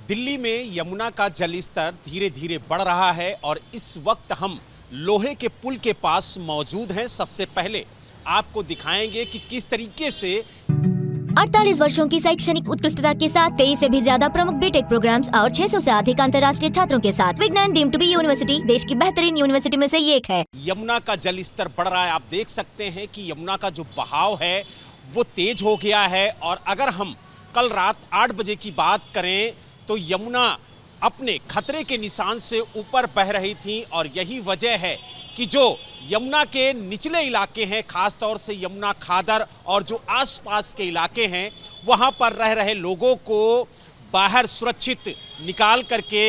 दिल्ली में यमुना का जलस्तर धीरे धीरे बढ़ रहा है और इस वक्त हम लोहे के पुल के पास मौजूद हैं। सबसे पहले आपको दिखाएंगे कि किस तरीके से 48 वर्षों की शैक्षणिक उत्कृष्टता के साथ 23 से भी ज्यादा प्रमुख बीटेक प्रोग्राम्स और 600 से अधिक अंतर्राष्ट्रीय छात्रों के साथ विज्ञान डीम्ड टू बी यूनिवर्सिटी देश की बेहतरीन यूनिवर्सिटी में से एक है। यमुना का जलस्तर बढ़ रहा है। आप देख सकते हैं कि यमुना का जो बहाव है वो तेज हो गया है और अगर हम कल रात 8 बजे की बात करें तो यमुना अपने खतरे के निशान से ऊपर बह रही थी और यही वजह है कि जो यमुना के निचले इलाके हैं, खास तौर से यमुना खादर और जो आसपास के इलाके हैं, वहां पर रह रहे लोगों को बाहर सुरक्षित निकाल करके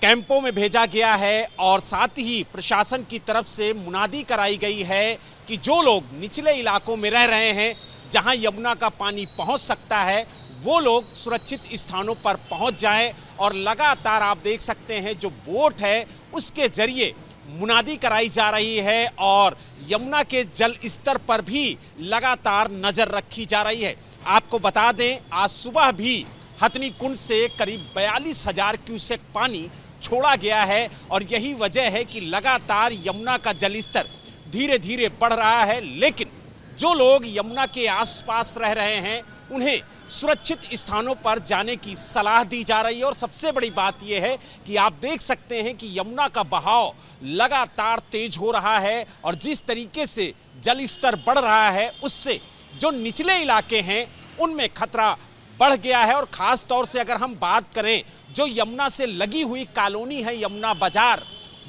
कैंपों में भेजा गया है और साथ ही प्रशासन की तरफ से मुनादी कराई गई है कि जो लोग निचले इलाकों में रह रहे हैं, जहां यमुना का पानी पहुंच सकता है, वो लोग सुरक्षित स्थानों पर पहुंच जाएं। और लगातार आप देख सकते हैं जो बोट है उसके जरिए मुनादी कराई जा रही है और यमुना के जल स्तर पर भी लगातार नजर रखी जा रही है। आपको बता दें, आज सुबह भी हथनी कुंड से करीब 42,000 क्यूसेक पानी छोड़ा गया है और यही वजह है कि लगातार यमुना का जलस्तर धीरे धीरे बढ़ रहा है। लेकिन जो लोग यमुना के आसपास रह रहे हैं उन्हें सुरक्षित स्थानों पर जाने की सलाह दी जा रही है। और सबसे बड़ी बात यह है कि आप देख सकते हैं कि यमुना का बहाव लगातार तेज हो रहा है और जिस तरीके से जल स्तर बढ़ रहा है उससे जो निचले इलाके हैं उनमें खतरा बढ़ गया है। और खास तौर से अगर हम बात करें जो यमुना से लगी हुई कॉलोनी है यमुना बाजार,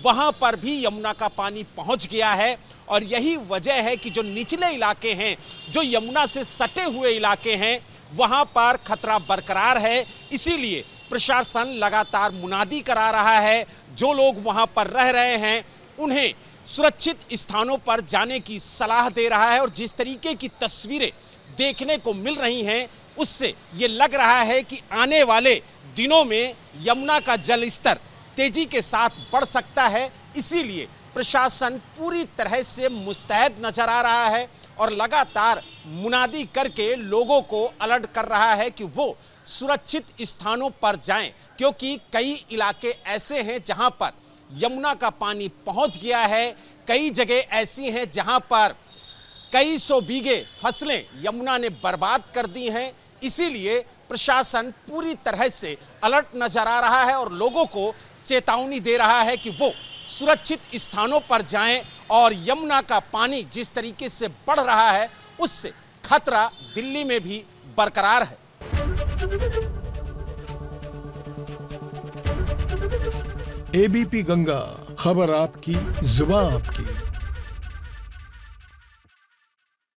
वहां पर भी यमुना का पानी पहुंच गया है और यही वजह है कि जो निचले इलाके हैं, जो यमुना से सटे हुए इलाके हैं, वहां पर खतरा बरकरार है। इसीलिए प्रशासन लगातार मुनादी करा रहा है, जो लोग वहां पर रह रहे हैं उन्हें सुरक्षित स्थानों पर जाने की सलाह दे रहा है। और जिस तरीके की तस्वीरें देखने को मिल रही हैं उससे ये लग रहा है कि आने वाले दिनों में यमुना का जल स्तर तेजी के साथ बढ़ सकता है। इसीलिए प्रशासन पूरी तरह से मुस्तैद नजर आ रहा है और लगातार मुनादी करके लोगों को अलर्ट कर रहा है कि वो सुरक्षित स्थानों पर जाएं, क्योंकि कई इलाके ऐसे हैं जहां पर यमुना का पानी पहुंच गया है। कई जगह ऐसी हैं जहां पर कई सौ बीघे फसलें यमुना ने बर्बाद कर दी हैं। इसीलिए प्रशासन पूरी तरह से अलर्ट नजर आ रहा है और लोगों को चेतावनी दे रहा है कि वो सुरक्षित स्थानों पर जाएं और यमुना का पानी जिस तरीके से बढ़ रहा है उससे खतरा दिल्ली में भी बरकरार है। एबीपी गंगा, खबर आपकी, जुबान आपकी।